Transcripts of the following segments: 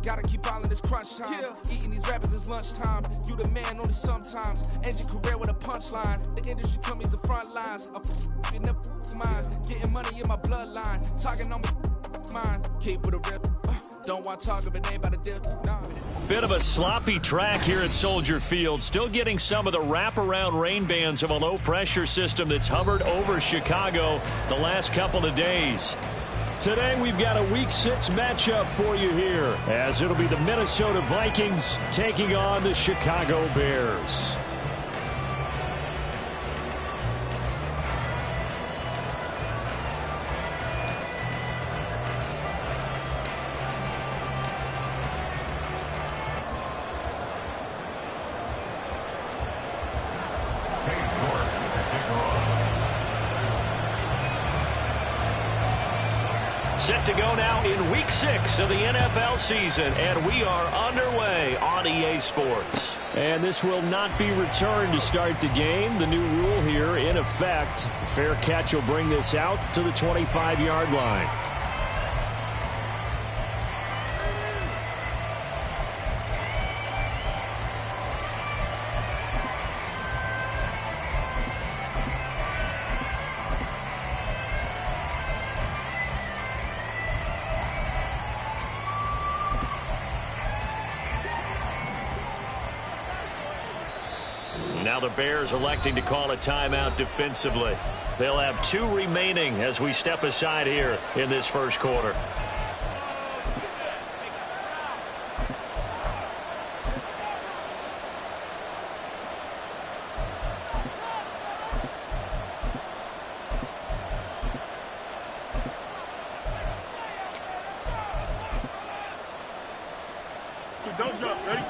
Gotta keep ballin' this crunch time. Eating these rappers is lunchtime. You the man only sometimes. End your career with a punchline. The industry tell me the front lines. You never mind. Getting money in my bloodline. Talking on my mind. Keep with a rip. Don't want to talk if it ain't about a dip. Nah. Bit of a sloppy track here at Soldier Field. Still getting some of the wraparound rain bands of a low-pressure system that's hovered over Chicago the last couple of days. Today we've got a Week 6 matchup for you here, as it'll be the Minnesota Vikings taking on the Chicago Bears. Set to go now in Week 6 of the NFL season, and we are underway on EA Sports. And this will not be returned to start the game. The new rule here in effect. A fair catch will bring this out to the 25-yard line. Now the Bears electing to call a timeout defensively. They'll have 2 remaining as we step aside here in this first quarter. Don't jump, ready?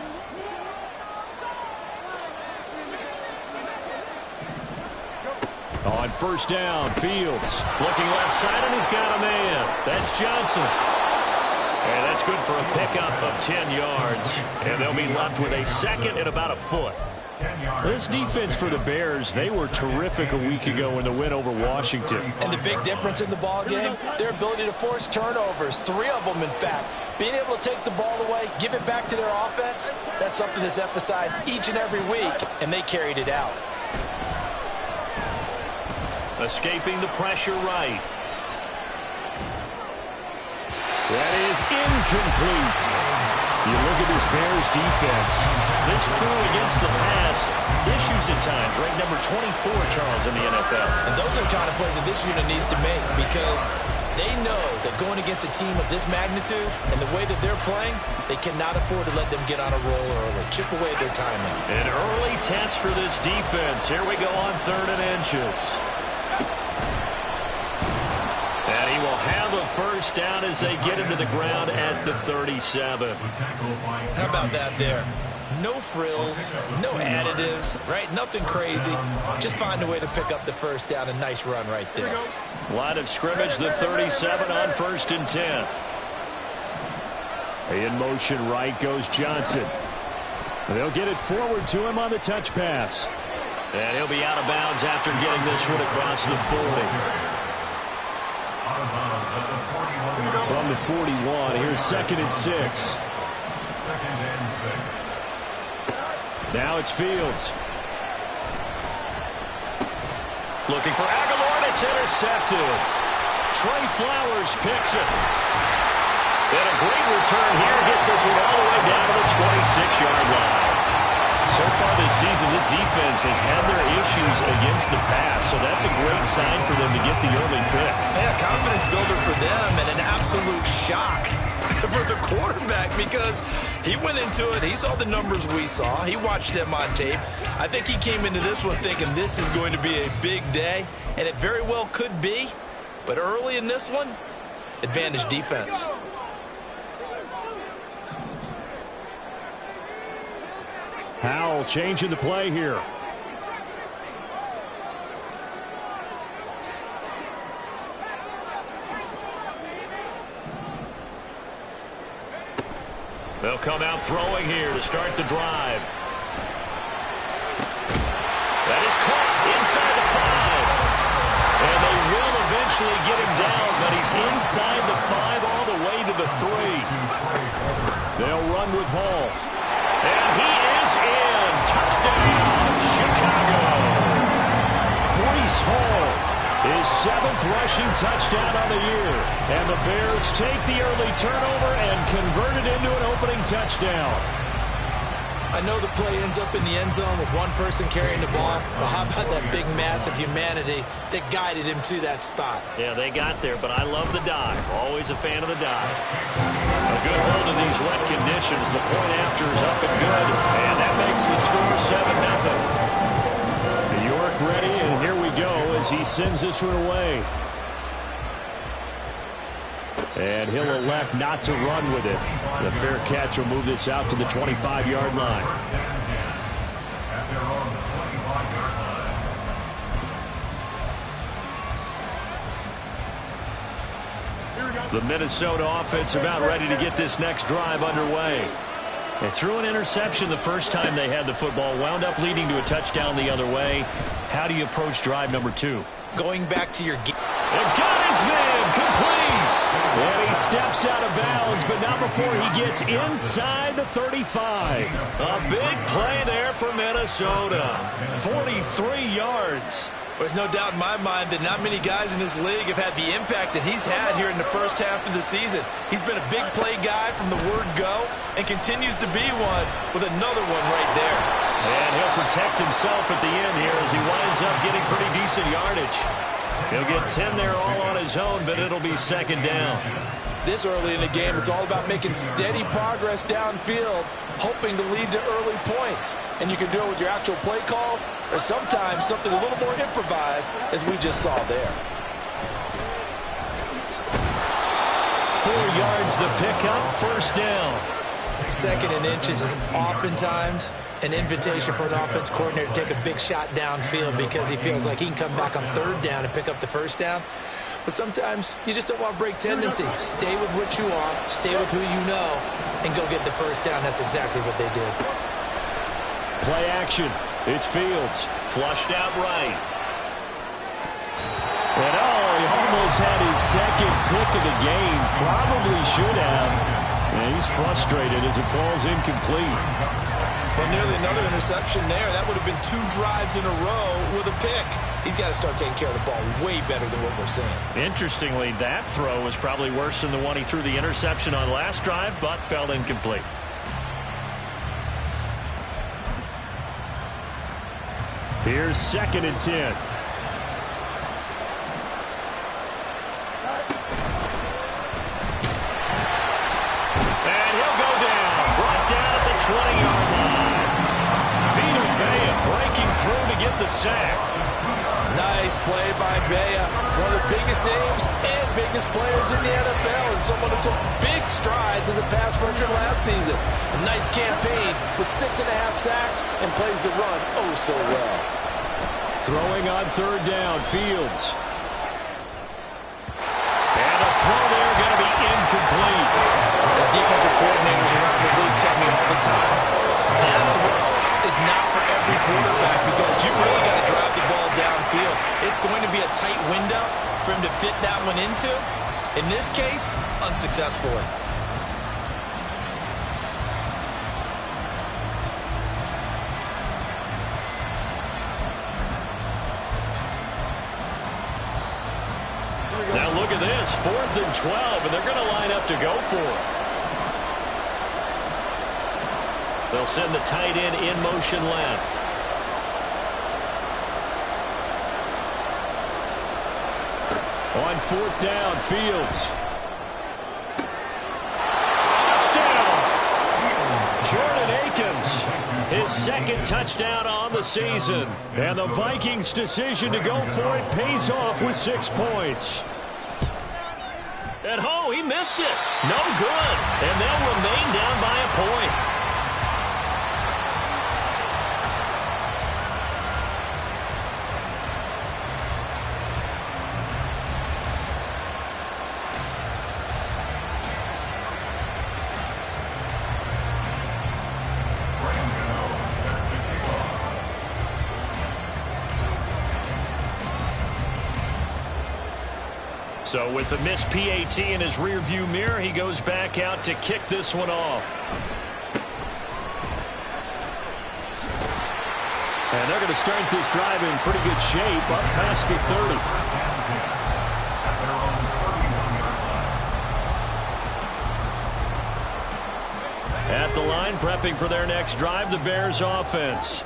On first down, Fields looking left side, and he's got a man. That's Johnson. And that's good for a pickup of 10 yards. And they'll be left with a second and about a foot. This defense for the Bears, they were terrific a week ago in the win over Washington. And the big difference in the ball game, their ability to force turnovers, 3 of them in fact. Being able to take the ball away, give it back to their offense, that's something that's emphasized each and every week, and they carried it out. Escaping the pressure right. That is incomplete. You look at this Bears defense. This crew against the pass, issues at times. Ranked number 24, Charles, in the NFL. And those are the kind of plays that this unit needs to make, because they know that going against a team of this magnitude and the way that they're playing, they cannot afford to let them get on a roll early. Chip away at their timing. An early test for this defense. Here we go on 3rd and inches. And he will have a first down as they get him to the ground at the 37. How about that there? No frills, no additives, right? Nothing crazy. Just find a way to pick up the first down. A nice run right there. Line of scrimmage, the 37 on 1st and 10. In motion right goes Johnson. They'll get it forward to him on the touch pass. And he'll be out of bounds after getting this one across the 40. From the 41, here's 2nd and 6. Now it's Fields. Looking for Aguilar, and it's intercepted. Trey Flowers picks it. And a great return here gets this one all the way down to the 26-yard line. So far this season, this defense has had their issues against the pass, so that's a great sign for them to get the early pick. Yeah, confidence builder for them, and an absolute shock for the quarterback, because he went into it, he saw the numbers we saw, he watched them on tape. I think he came into this one thinking this is going to be a big day, and it very well could be, but early in this one, advantage defense. Howell changing the play here. They'll come out throwing here to start the drive. That is caught inside the 5. And they will eventually get him down, but he's inside the 5 all the way to the 3. They'll run with Hall. And he is in. Touchdown, Chicago. Breece Hall, his 7th rushing touchdown on the year. And the Bears take the early turnover and convert it into an opening touchdown. I know the play ends up in the end zone with one person carrying the ball, but how about that big mass of humanity that guided him to that spot? Yeah, they got there, but I love the dive. Always a fan of the dive. A good hold in these wet conditions. The point after is up and good, and that makes the score 7-0. York ready, and here we go as he sends this one away. And he'll elect not to run with it. The fair catch will move this out to the 25-yard line. The Minnesota offense about ready to get this next drive underway. They threw an interception the first time they had the football, wound up leading to a touchdown the other way. How do you approach drive number 2? Going back to your game. And got his man complete. And he steps out of bounds, but not before he gets inside the 35. A big play there for Minnesota. 43 yards. There's no doubt in my mind that not many guys in this league have had the impact that he's had here in the first half of the season. He's been a big play guy from the word go and continues to be one with another one right there. And he'll protect himself at the end here as he winds up getting pretty decent yardage. He'll get 10 there all on his own, but it'll be second down. This early in the game, it's all about making steady progress downfield, hoping to lead to early points. And you can do it with your actual play calls or sometimes something a little more improvised, as we just saw there. 4 yards the pickup, first down. 2nd and inches is oftentimes an invitation for an offense coordinator to take a big shot downfield because he feels like he can come back on 3rd down and pick up the first down. But sometimes you just don't want to break tendency. Stay with what you are, stay with who you know, and go get the first down. That's exactly what they did. Play action. It's Fields. Flushed out right. And he almost had his 2nd pick of the game. Probably should have. And he's frustrated as it falls incomplete. Well, nearly another interception there. That would have been 2 drives in a row with a pick. He's got to start taking care of the ball way better than what we're seeing. Interestingly, that throw was probably worse than the one he threw the interception on last drive, but fell incomplete. Here's 2nd and 10. And he'll go down. Brought down at the 20-yard line. Vita breaking through to get the sack. Nice play by Vea, one of the biggest names and biggest players in the NFL, and someone who took big strides as a pass rusher last season. A nice campaign with 6.5 sacks and plays the run oh so well. Throwing on 3rd down, Fields. And a throw there going to be incomplete. As defensive coordinators around the league tell me all the time, that throw is not for every quarterback because you really got to drive the ball downfield. It's going to be a tight window for him to fit that one into. In this case, unsuccessfully. Now look at this, 4th and 12, and they're going to line up to go for it. They'll send the tight end in motion left. On 4th down, Fields. Touchdown! Jordan Akins, his 2nd touchdown on the season. And the Vikings' decision to go for it pays off with 6 points. And he missed it. No good. And they'll remain down by a point. So with the missed PAT in his rearview mirror, he goes back out to kick this one off. And they're going to start this drive in pretty good shape, up past the 30. At the line, prepping for their next drive, the Bears offense.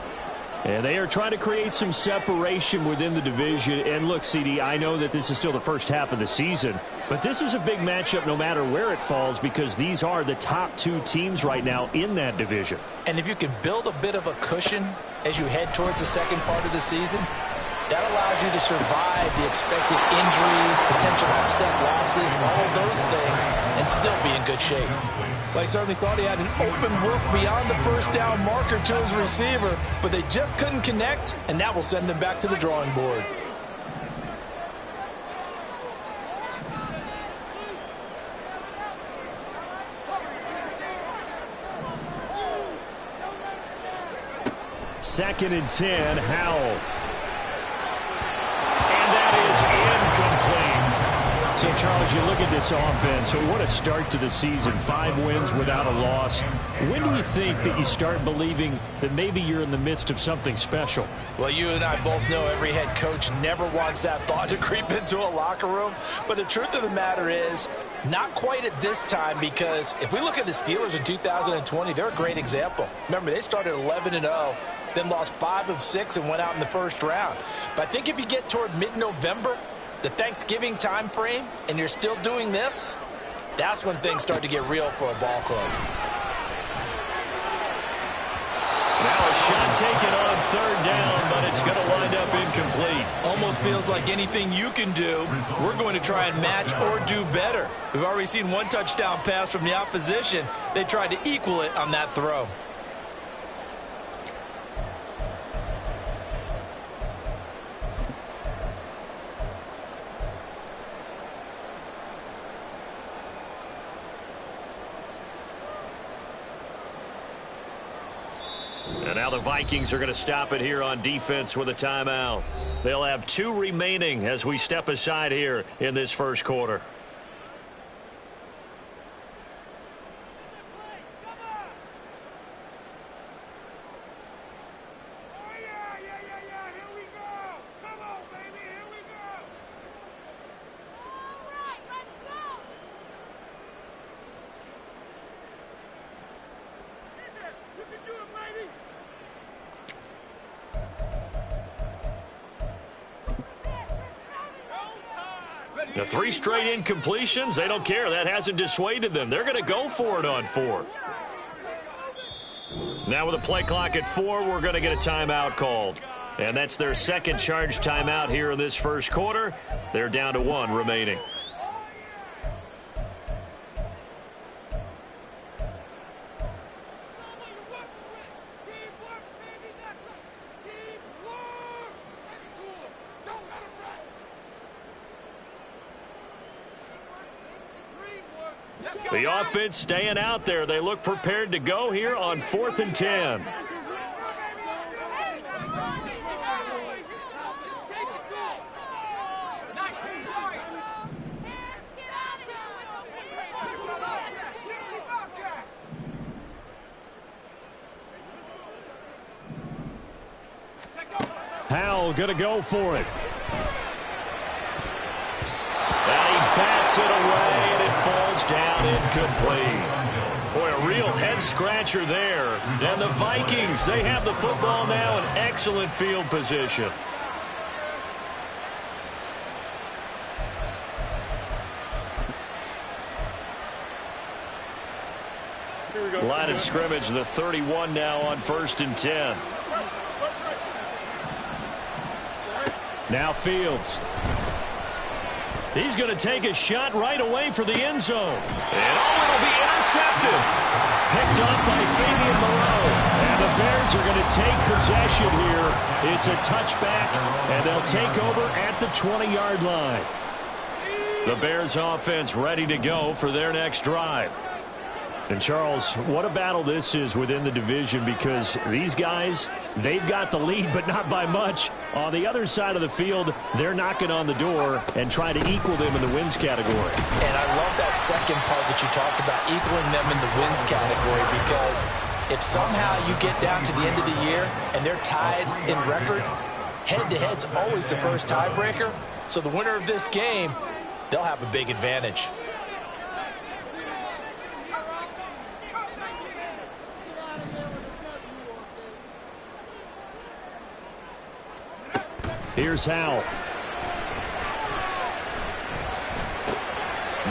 And they are trying to create some separation within the division. And look, CD, I know that this is still the first half of the season, but this is a big matchup no matter where it falls because these are the top two teams right now in that division. And if you can build a bit of a cushion as you head towards the second part of the season, that allows you to survive the expected injuries, potential upset losses, all of those things, and still be in good shape. Well, I certainly thought he had an open look beyond the first down marker to his receiver, but they just couldn't connect, and that will send them back to the drawing board. Second and 10, Howell. And that is incomplete. So, Charles, you look at this offense, so what a start to the season. 5 wins without a loss. When do you think that you start believing that maybe you're in the midst of something special? Well, you and I both know every head coach never wants that thought to creep into a locker room. But the truth of the matter is, not quite at this time, because if we look at the Steelers in 2020, they're a great example. Remember, they started 11-0, then lost 5 of 6 and went out in the first round. But I think if you get toward mid-November, the Thanksgiving time frame, and you're still doing this, that's when things start to get real for a ball club. Now a shot taken on third down, but it's going to wind up incomplete. Almost feels like anything you can do, we're going to try and match or do better. We've already seen 1 touchdown pass from the opposition. They tried to equal it on that throw. And now the Vikings are going to stop it here on defense with a timeout. They'll have 2 remaining as we step aside here in this first quarter. The 3 straight incompletions, they don't care. That hasn't dissuaded them. They're going to go for it on 4th. Now with a play clock at 4, we're going to get a timeout called. And that's their second charge timeout here in this first quarter. They're down to 1 remaining. The offense staying out there. They look prepared to go here on 4th and 10. Howell going to go for it. And he bats it away, and it falls down incomplete. Boy, a real head-scratcher there. And the Vikings, they have the football now in excellent field position. Line of scrimmage, the 31 now on 1st and 10. Now Fields. He's going to take a shot right away for the end zone. And it'll be intercepted. Picked up by Fabian Moreau. And the Bears are going to take possession here. It's a touchback, and they'll take over at the 20-yard line. The Bears offense ready to go for their next drive. And, Charles, what a battle this is within the division, because these guys, they've got the lead, but not by much. On the other side of the field, they're knocking on the door and trying to equal them in the wins category. And I love that second part that you talked about, equaling them in the wins category, because if somehow you get down to the end of the year and they're tied in record, head-to-head's always the first tiebreaker. So the winner of this game, they'll have a big advantage. Here's Howell.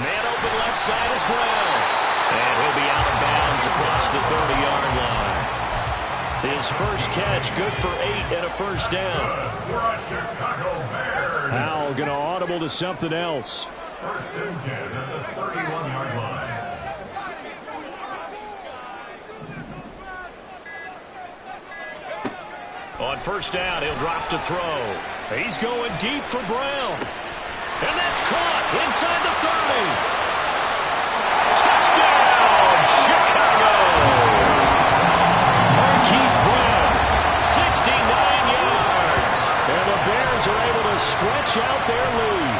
Man open left side is Brown. And he'll be out of bounds across the 30-yard line. His first catch, good for 8 and a first down. Howell going to audible to something else. First and 10 at the 31-yard line. On first down, he'll drop to throw. He's going deep for Brown. And that's caught inside the 30. Touchdown, Chicago! Marquise Brown, 69 yards. And the Bears are able to stretch out their lead.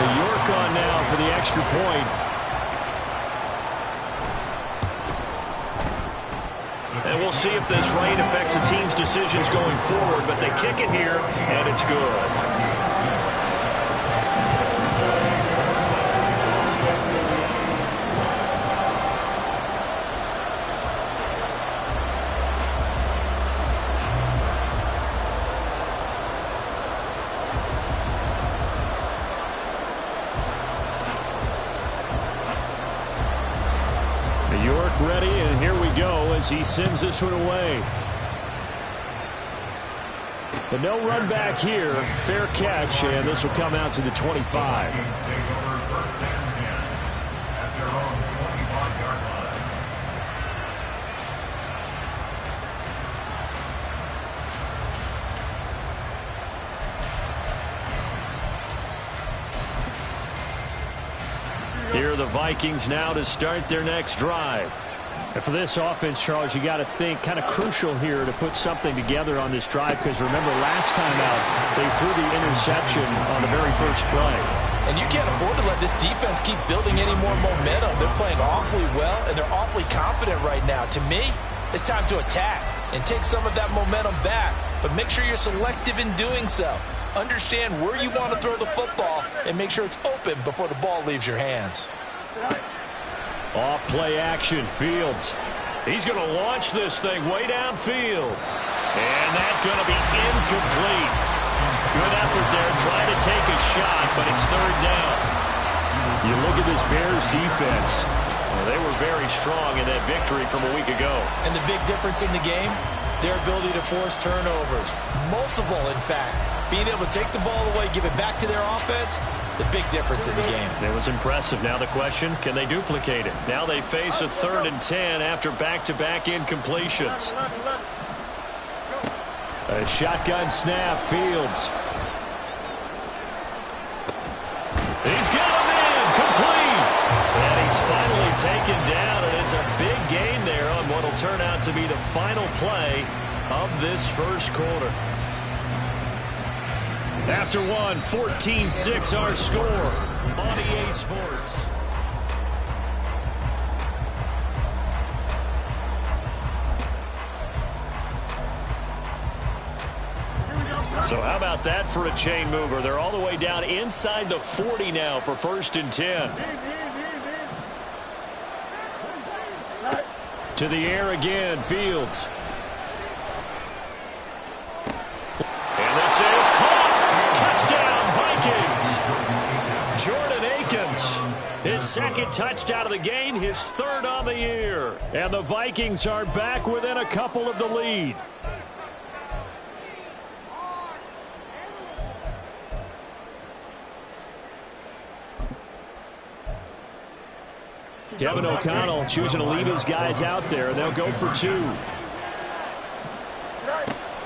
The York on now for the extra point. And we'll see if this rain affects the team's decisions going forward, but they kick it here, and it's good. York ready, and here we go as he sends this one away. But no run back here. Fair catch, and this will come out to the 25. Here are the Vikings now to start their next drive. And for this offense, Charles, you got to think kind of crucial here to put something together on this drive, because remember last time out they threw the interception on the very first play. And you can't afford to let this defense keep building any more momentum. They're playing awfully well, and they're awfully confident right now. To me, it's time to attack and take some of that momentum back, but make sure you're selective in doing so. Understand where you want to throw the football and make sure it's open before the ball leaves your hands. Off play action, Fields. He's going to launch this thing way downfield. And that's going to be incomplete. Good effort there, trying to take a shot, but it's third down. You look at this Bears defense. Well, they were very strong in that victory from a week ago. And the big difference in the game, their ability to force turnovers. Multiple, in fact. Being able to take the ball away, give it back to their offense, the big difference in the game. It was impressive. Now the question, can they duplicate it? Now they face a 3rd and 10 after back-to-back incompletions. A shotgun snap, Fields. He's got him in, complete. And he's finally taken down, and it's a big gain there on what will turn out to be the final play of this first quarter. After one, 14-6 our score on EA Sports. So how about that for a chain mover? They're all the way down inside the 40 now for 1st and 10. To the air again, Fields. And this is caught. Touchdown, Vikings. Jordan Akins, his 2nd touchdown of the game, his 3rd on the year. And the Vikings are back within a couple of the lead. Kevin O'Connell choosing to leave his guys out there, and they'll go for 2.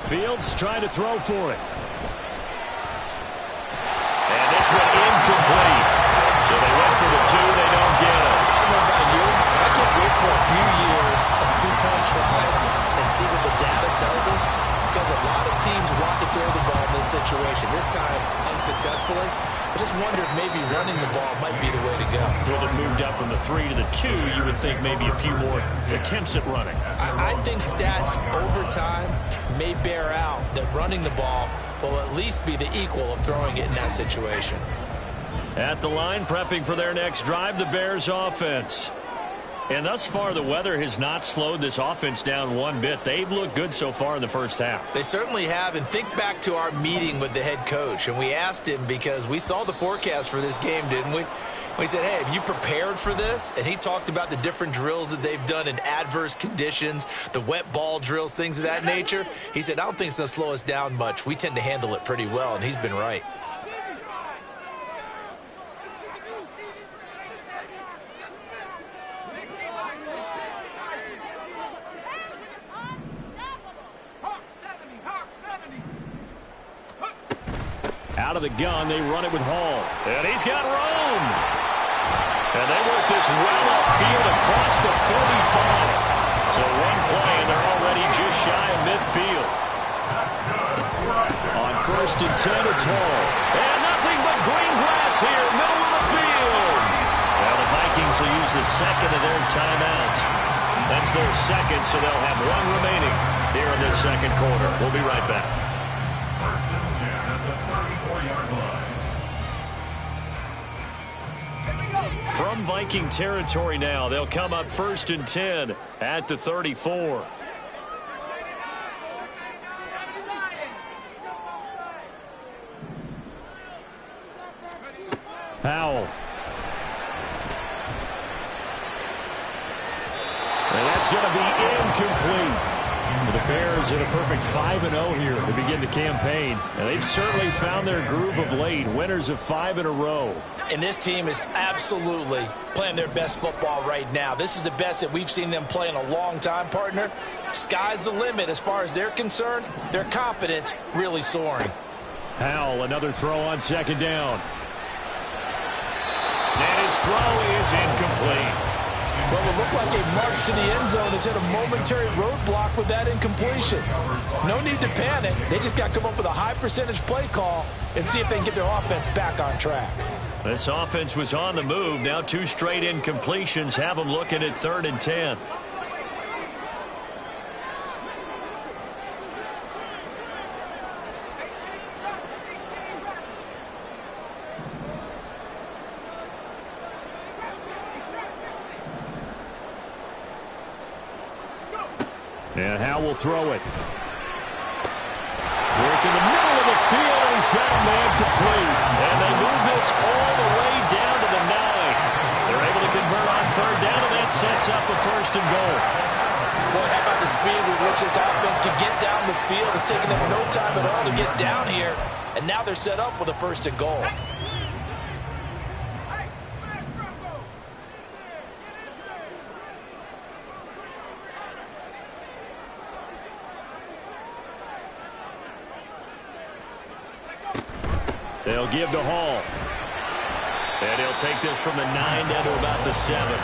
Fields trying to throw for it. And this one incomplete. So they went for the 2, they don't get it. I don't know about you, but I can't wait for for a few years of two-point tries and see what the data tells us, because a lot of teams want to throw the ball in this situation. This time, unsuccessfully. I just wonder if maybe running the ball might be the way to go. Well, they've moved up from the 3 to the 2. You would think maybe a few more attempts at running. I think stats over time may bear out that running the ball will at least be the equal of throwing it in that situation. At the line, prepping for their next drive, the Bears offense. And thus far, the weather has not slowed this offense down one bit. They've looked good so far in the first half. They certainly have. And think back to our meeting with the head coach. And we asked him, because we saw the forecast for this game, didn't we? We said, hey, have you prepared for this? And he talked about the different drills that they've done in adverse conditions, the wet ball drills, things of that nature. He said, I don't think it's going to slow us down much. We tend to handle it pretty well, and he's been right. Out of the gun, they run it with Hall. And he's got room. And they work this well upfield across the 45. So one play, and they're already just shy of midfield. On 1st and 10, it's Hall. And nothing but green grass here, middle of the field. Well, the Vikings will use the second of their timeouts. That's their second, so they'll have one remaining here in this second quarter. We'll be right back. First and 10 at the 34-yard line. From Viking territory now, they'll come up 1st and 10 at the 34. Powell. And that's going to be incomplete. The Bears in a perfect 5-0 here to begin the campaign. And they've certainly found their groove of late, winners of 5 in a row. And this team is absolutely playing their best football right now. This is the best that we've seen them play in a long time, partner. Sky's the limit as far as they're concerned. Their confidence really soaring. Powell, another throw on 2nd down. And his throw is incomplete. Well, it looked like a march to the end zone has hit a momentary roadblock with that incompletion. No need to panic. They just got to come up with a high percentage play call and see if they can get their offense back on track. This offense was on the move. Now 2 straight incompletions have them looking at 3rd and 10. And Howe will throw it. Work in the middle of the field, and he's got a man complete. And they move this all the way down to the 9. They're able to convert on 3rd down, and that sets up a 1st and goal. Boy, how about the speed with which this offense can get down the field? It's taken them no time at all to get down here. And now they're set up with a 1st and goal. They'll give to Hall. And he'll take this from the 9 down to about the 7.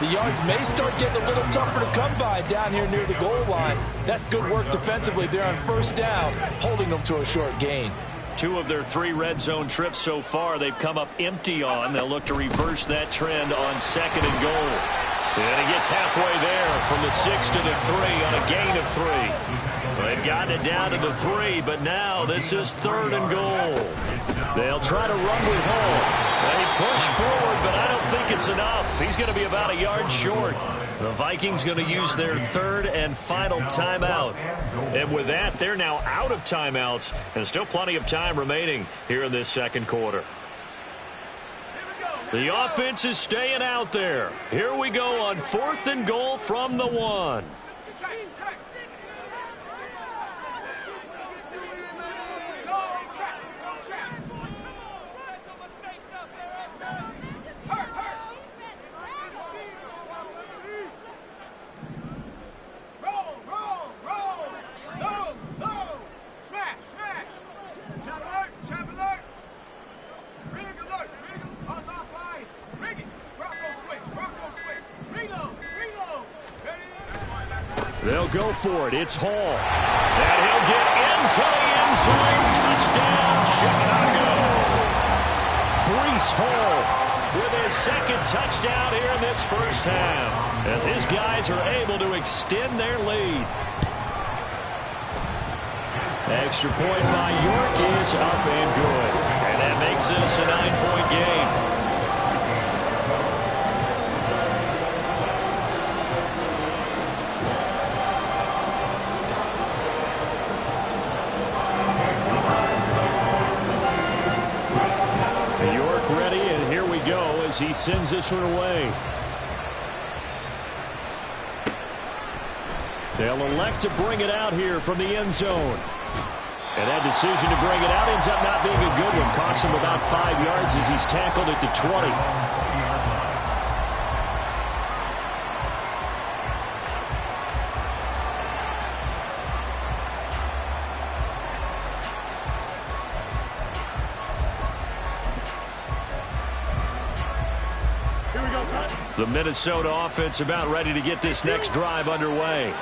The yards may start getting a little tougher to come by down here near the goal line. That's good work defensively there on 1st down, holding them to a short gain. 2 of their 3 red zone trips so far they've come up empty on. They'll look to reverse that trend on 2nd and goal. And he gets halfway there from the 6 to the 3 on a gain of 3. They've gotten it down to the 3, but now this is 3rd and goal. They'll try to run with Hall. They push forward, but I don't think it's enough. He's going to be about a yard short. The Vikings going to use their 3rd and final timeout. And with that, they're now out of timeouts, and still plenty of time remaining here in this second quarter. The offense is staying out there. Here we go on 4th and goal from the 1. They'll go for it. It's Hall. And he'll get into the end zone. Touchdown, Chicago. Breece Hall with his second touchdown here in this first half, as his guys are able to extend their lead. Extra point by York is up and good. And that makes this a 9-point game. York ready, and here we go as he sends this one away. They'll elect to bring it out here from the end zone. And that decision to bring it out ends up not being a good one. Costs him about 5 yards as he's tackled at the 20. Here we go, son. The Minnesota offense about ready to get this next drive underway.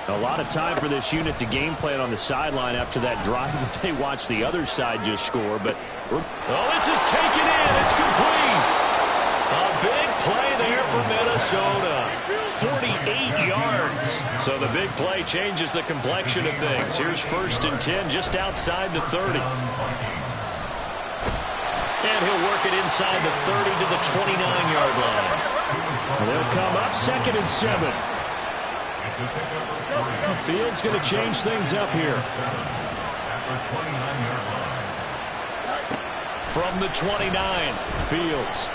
A lot of time for this unit to game plan on the sideline after that drive that they watched the other side just score. But this is taken in. It's complete. A big play there for Minnesota. 48 yards. So the big play changes the complexion of things. Here's 1st and 10 just outside the 30. And he'll work it inside the 30 to the 29-yard line. They'll come up 2nd and 7. Fields going to change things up here. From the 29, Fields.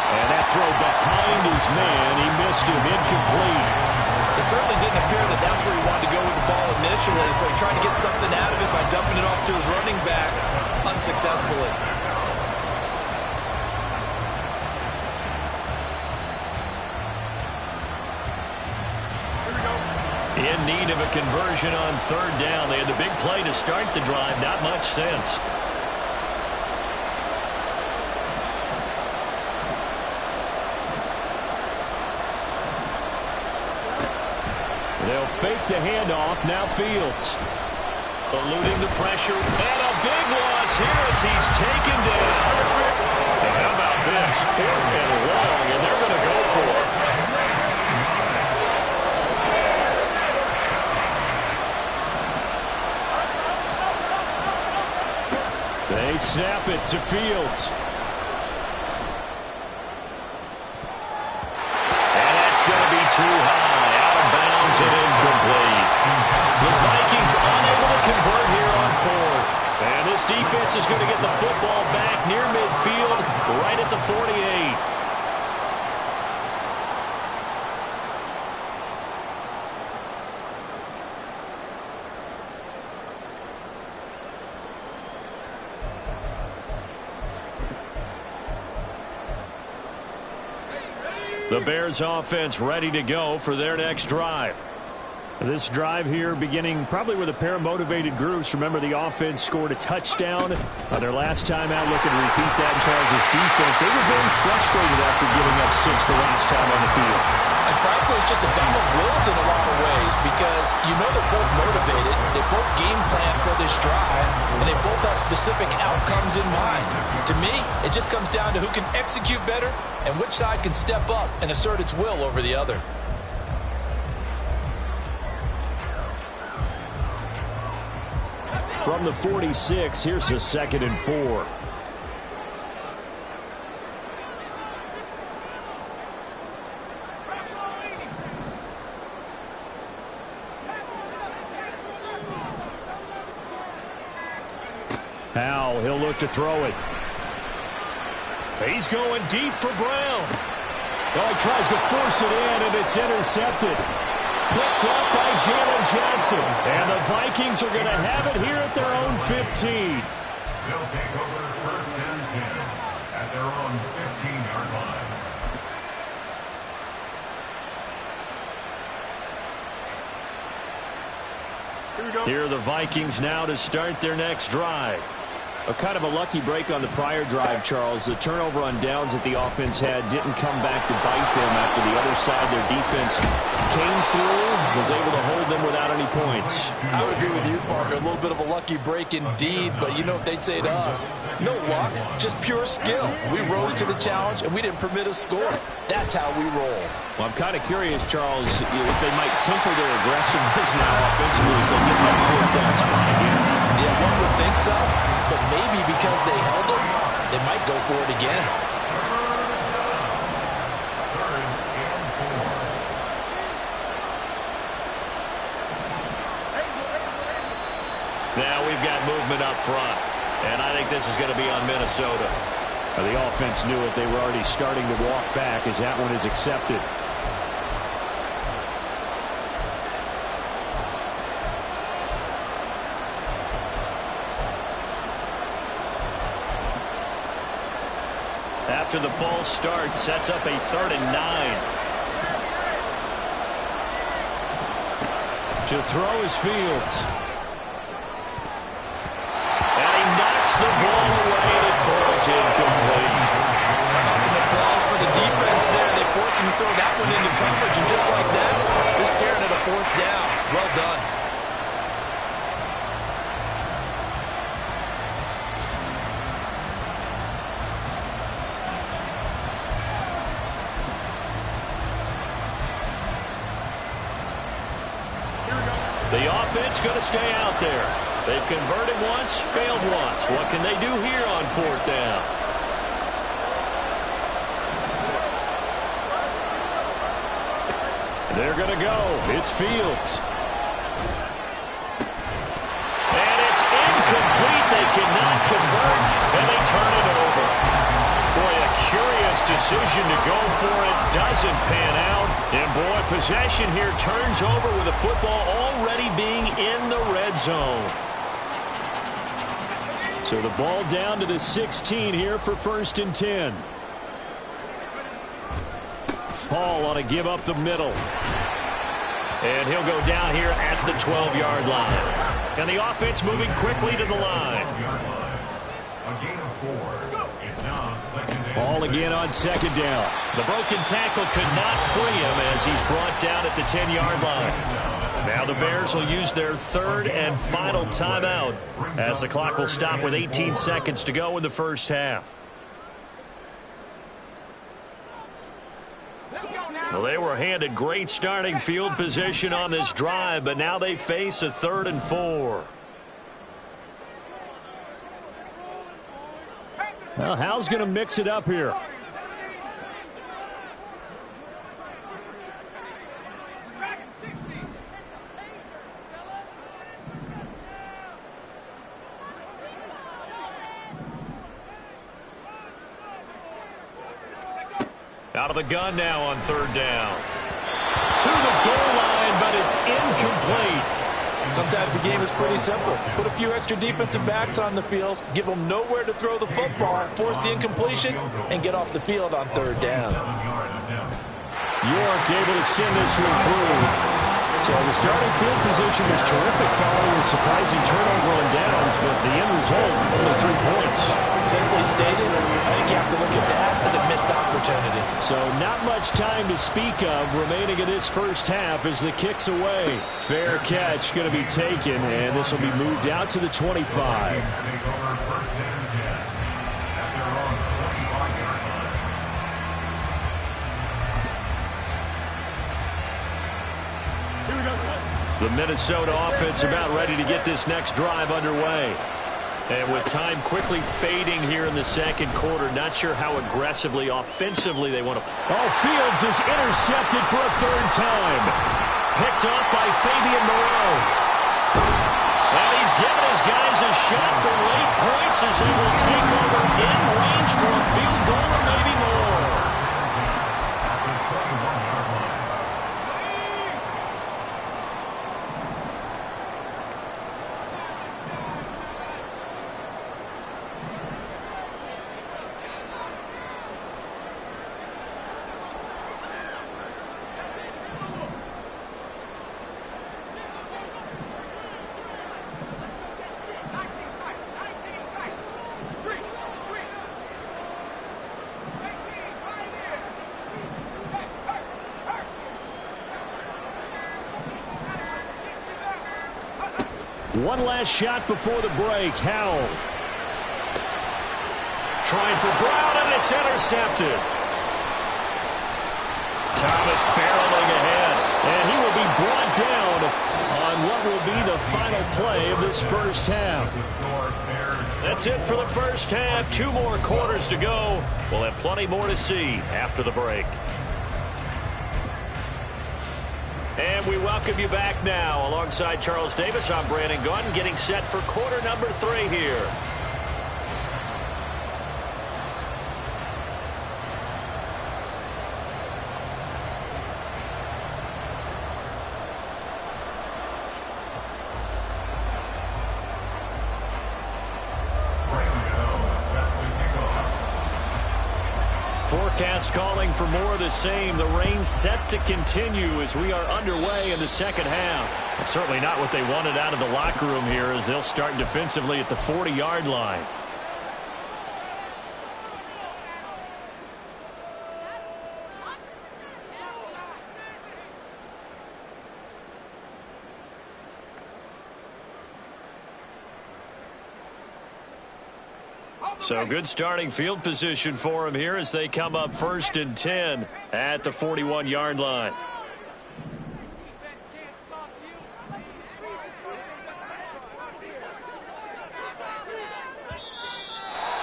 And that throw behind his man. He missed him, incomplete. It certainly didn't appear that that's where he wanted to go with the ball initially, so he tried to get something out of it by dumping it off to his running back unsuccessfully. In need of a conversion on 3rd down. They had the big play to start the drive. Not much sense. They'll fake the handoff. Now Fields. Eluding the pressure. And a big loss here as he's taken down. And how about this? 4th and long, and they're going to go for it. They snap it to Fields. And that's going to be too high. Out of bounds and incomplete. The Vikings unable to convert here on 4th. And this defense is going to get the football back near midfield, right at the 48. The Bears offense ready to go for their next drive. This drive here beginning probably with a pair of motivated groups. Remember, the offense scored a touchdown on their last time out. Looking to repeat that in Charles' defense. They were very frustrated after giving up 6 the last time on the field. And frankly, it's just a battle of wills in a lot of ways because you know they're both motivated. They both game plan for this drive, and they both have specific outcomes in mind. To me, it just comes down to who can execute better and which side can step up and assert its will over the other. From the 46, here's a 2nd and 4. Howell, he'll look to throw it. He's going deep for Brown. Oh, he tries to force it in, and it's intercepted. Picked up by Jalen Johnson. And the Vikings are going to have it here at their own 15. They'll take over 1st and 10 at their own 15-yard line. Here we go. Here are the Vikings now to start their next drive. Kind of a lucky break on the prior drive, Charles. The turnover on downs that the offense had didn't come back to bite them after the other side. Their defense came through, was able to hold them without any points. I would agree with you, Parker. A little bit of a lucky break indeed, but you know what they'd say to us? No luck, just pure skill. We rose to the challenge, and we didn't permit a score. That's how we roll. Well, I'm kind of curious, Charles, if they might temper their aggressiveness now offensively if they get that fourth down spot again. Yeah, one would think so, but maybe because they held them, they might go for it again. Now we've got movement up front, and I think this is going to be on Minnesota. The offense knew it. They were already starting to walk back as that one is accepted. After the false start, sets up a 3rd and 9. To throw is Fields. And he knocks the ball away and it falls incomplete. Some applause for the defense there. They forced him to throw that one into coverage, and just like that, they're staring at a 4th down. Well done. The offense going to stay out there. They've converted once, failed once. What can they do here on 4th down? They're going to go. It's Fields. And it's incomplete. They cannot convert, and they turn it over. Boy, a curious decision to go for it. Doesn't pan out. And, boy, possession here turns over with the football already being in the red zone. So the ball down to the 16 here for 1st and 10. Paul on a give up the middle. And he'll go down here at the 12-yard line. And the offense moving quickly to the line. Ball again on 2nd down. The broken tackle could not free him as he's brought down at the 10-yard line. Now the Bears will use their 3rd and final timeout as the clock will stop with 18 seconds to go in the first half. Well, they were handed great starting field position on this drive, but now they face a 3rd and 4. Well, Hal's going to mix it up here. Out of the gun now on 3rd down. To the goal line, but it's incomplete. Sometimes the game is pretty simple. Put a few extra defensive backs on the field, give them nowhere to throw the football, force the incompletion, and get off the field on 3rd down. York able to send this one through. So the starting field position was terrific following a surprising turnover on downs, but the end result, only 3 points. Simply stated, I think you have to look at that as a missed opportunity. So not much time to speak of remaining in this first half as the kick's away. Fair catch going to be taken, and this will be moved out to the 25. The Minnesota offense about ready to get this next drive underway. And with time quickly fading here in the 2nd quarter, not sure how aggressively, offensively they want to. Oh, Fields is intercepted for a 3rd time. Picked off by Fabian Moreau. And he's given his guys a shot for late points as they will take over in range for a field goal or maybe more. One last shot before the break. Howell. Trying for Brown, and it's intercepted. Thomas barreling ahead, and he will be brought down on what will be the final play of this first half. That's it for the first half. 2 more quarters to go. We'll have plenty more to see after the break. And we welcome you back now. Alongside Charles Davis, I'm Brandon Gunn, getting set for quarter number 3 here. Forecast calling for more of the same. The rain set to continue as we are underway in the second half. Well, certainly not what they wanted out of the locker room here as they'll start defensively at the 40-yard line. So good starting field position for him here as they come up 1st and 10 at the 41-yard line.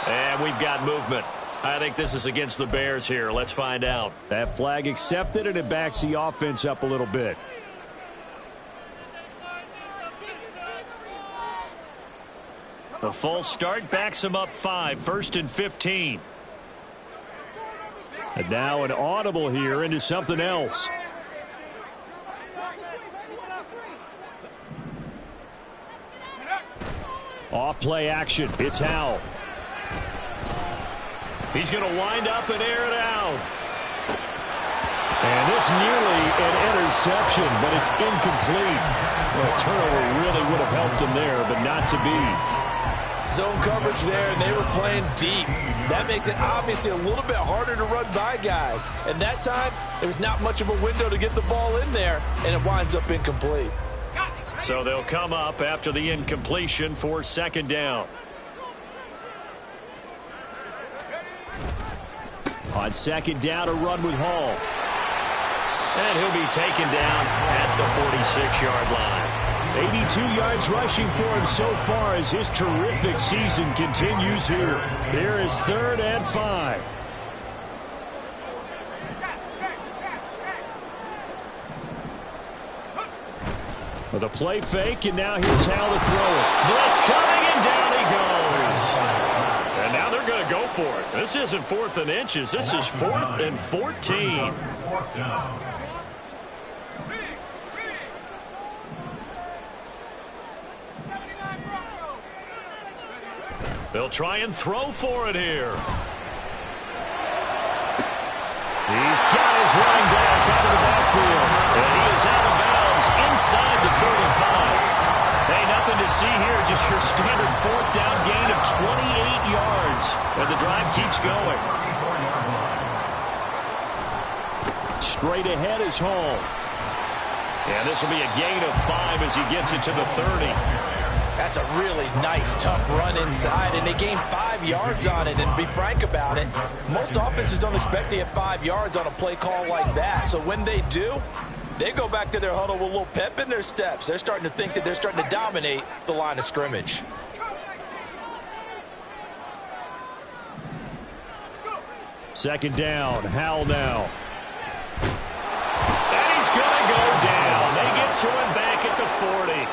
And we've got movement. I think this is against the Bears here. Let's find out. That flag accepted, and it backs the offense up a little bit. The false start backs him up 5, 1st and 15. And now an audible here into something else. Off play action. It's Howell. He's going to wind up and air it out. And this nearly an interception, but it's incomplete. Well, a turnover really would have helped him there, but not to be. Zone coverage there, and they were playing deep. That makes it obviously a little bit harder to run by guys. And that time, there was not much of a window to get the ball in there, and it winds up incomplete. So they'll come up after the incompletion for 2nd down. On 2nd down, a run with Hall. And he'll be taken down at the 46-yard line. 82 yards rushing for him so far as his terrific season continues here. Here is 3rd and 5. With a play fake, and now here's how to throw it. Blitz coming, and down he goes. And now they're going to go for it. This isn't 4th and inches. This is 4th and 14. They'll try and throw for it here. He's got his running back out of the backfield. And he is out of bounds inside the 35. Hey, nothing to see here. Just your standard 4th down gain of 28 yards. And the drive keeps going. Straight ahead is Hall. And this will be a gain of 5 as he gets it to the 30. That's a really nice, tough run inside, and they gained 5 yards on it. And to be frank about it, most offenses don't expect to get 5 yards on a play call like that. So when they do, they go back to their huddle with a little pep in their steps. They're starting to think that they're starting to dominate the line of scrimmage. Second down, Howell now. And he's going to go down. They get to him back at the 40.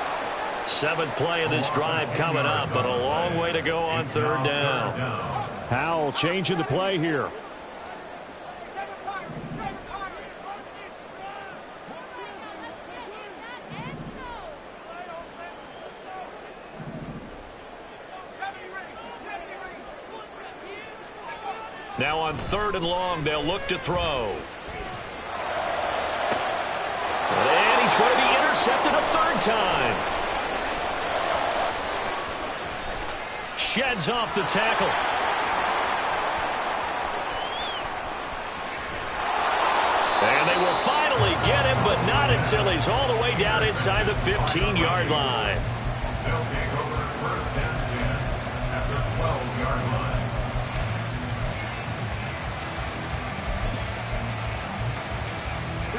7th play of this drive coming up, but a long way to go on 3rd down. Howell changing the play here. Now on 3rd and long, they'll look to throw. And he's going to be intercepted a 3rd time. Sheds off the tackle. And they will finally get him, but not until he's all the way down inside the 15-yard line. They'll take over first and 10 at the 12-yard line.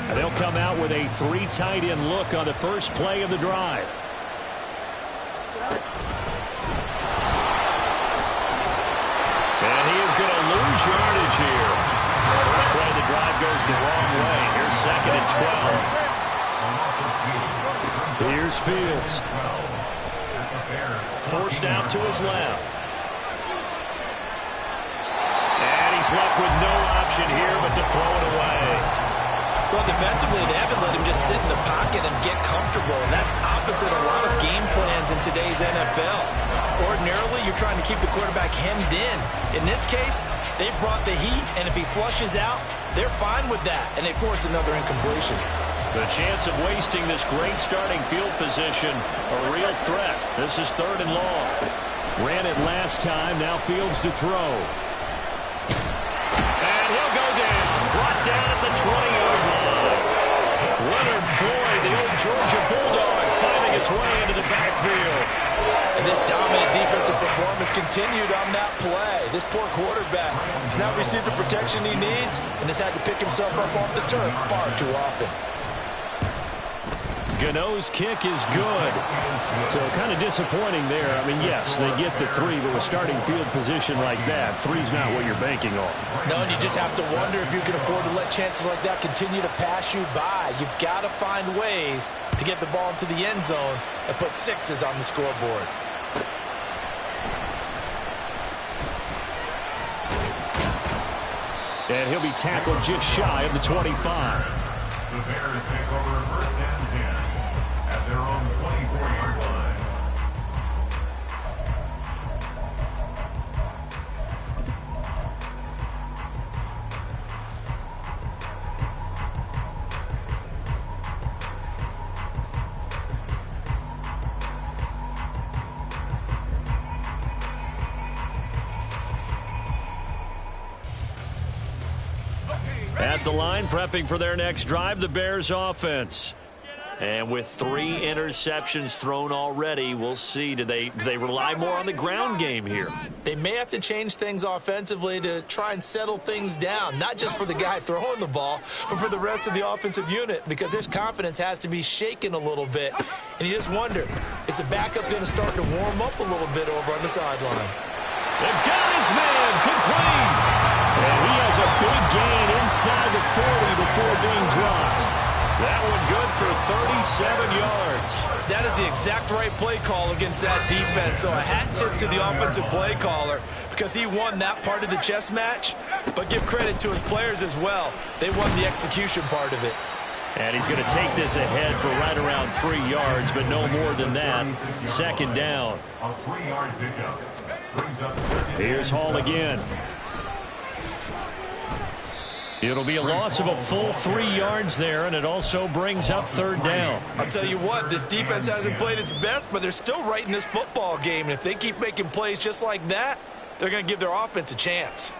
And they'll come out with a 3 tight end look on the first play of the drive. And he is going to lose yardage here. First play of the drive goes the wrong way. Here's 2nd and 12. Here's Fields. Forced out to his left. And he's left with no option here but to throw it away. Well, defensively, they haven't let him just sit in the pocket and get comfortable, and that's opposite a lot of game plans in today's NFL. Ordinarily, you're trying to keep the quarterback hemmed in. In this case, they brought the heat, and if he flushes out, they're fine with that, and they force another incompletion. The chance of wasting this great starting field position, a real threat. This is 3rd and long. Ran it last time, now Fields to throw. And he'll go down, brought down at the 20-yard line. Leonard Floyd, the old Georgia Bulldog, finding its way into the backfield. And this dominant defensive performance continued on that play. This poor quarterback has now received the protection he needs and has had to pick himself up off the turf far too often. Gano's kick is good. So kind of disappointing there. I mean, yes, they get the 3, but with starting field position like that, 3's not what you're banking on. No, and you just have to wonder if you can afford to let chances like that continue to pass you by. You've got to find ways to get the ball into the end zone and put 6s on the scoreboard. And he'll be tackled just shy of the 25. The Bears take over first and 10 at their own 24-yard line. At the line, prepping for their next drive, the Bears offense. And with 3 interceptions thrown already, we'll see. Do they rely more on the ground game here? They may have to change things offensively to try and settle things down, not just for the guy throwing the ball, but for the rest of the offensive unit, because their confidence has to be shaken a little bit. And you just wonder, is the backup going to start to warm up a little bit over on the sideline? They've got his man complete. And he has a big gain inside the 40 before being dropped. That one good for 37 yards. That is the exact right play call against that defense. So a hat tip to the offensive play caller because he won that part of the chess match. But give credit to his players as well. They won the execution part of it. And he's going to take this ahead for right around 3 yards, but no more than that. 2nd down. A 3-yard pickup brings up 2nd. Here's Hall again. It'll be a loss of a full 3 yards there, and it also brings up 3rd down. I'll tell you what, this defense hasn't played its best, but they're still right in this football game. And if they keep making plays just like that, they're going to give their offense a chance.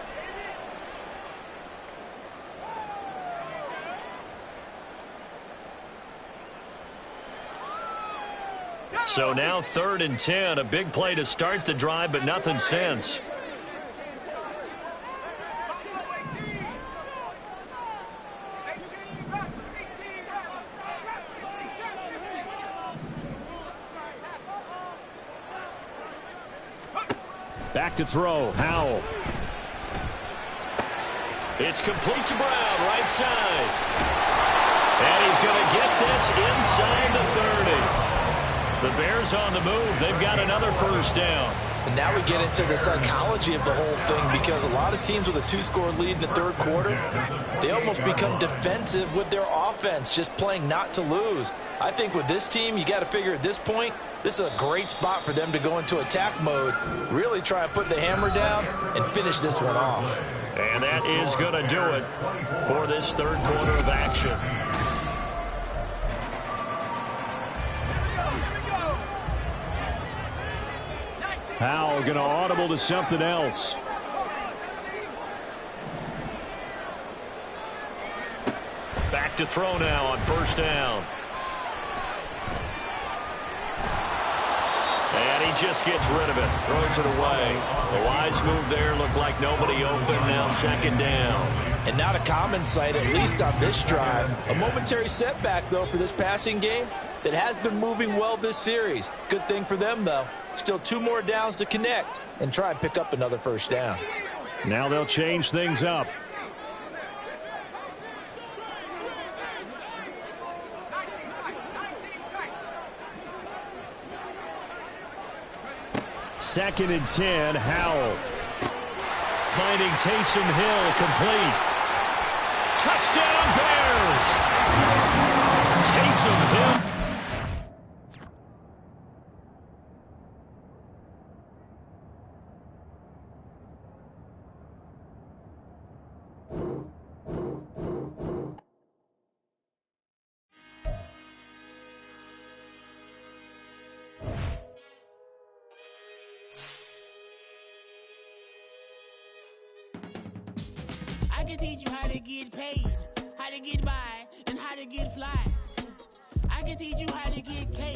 So now 3rd and 10, a big play to start the drive, but nothing since. Back to throw, Howell. It's complete to Brown, right side. And he's going to get this inside the 30. The Bears on the move. They've got another 1st down. And now we get into the psychology of the whole thing, because a lot of teams with a 2-score lead in the 3rd quarter, they almost become defensive with their offense, just playing not to lose. I think with this team, you got to figure at this point, this is a great spot for them to go into attack mode, really try and put the hammer down and finish this one off. And that is going to do it for this 3rd quarter of action. Howell going to audible to something else. Back to throw now on 1st down. And he just gets rid of it, throws it away. A wise move there, looked like nobody open, now second down. And not a common sight, at least on this drive. A momentary setback, though, for this passing game that has been moving well this series. Good thing for them, though. Still 2 more downs to connect and try and pick up another first down. Now they'll change things up. Second and 10, Howell. Finding Taysom Hill, complete. Touchdown Bears! Taysom Hill. I can teach you how to get paid, how to get by, and how to get fly. I can teach you how to get paid.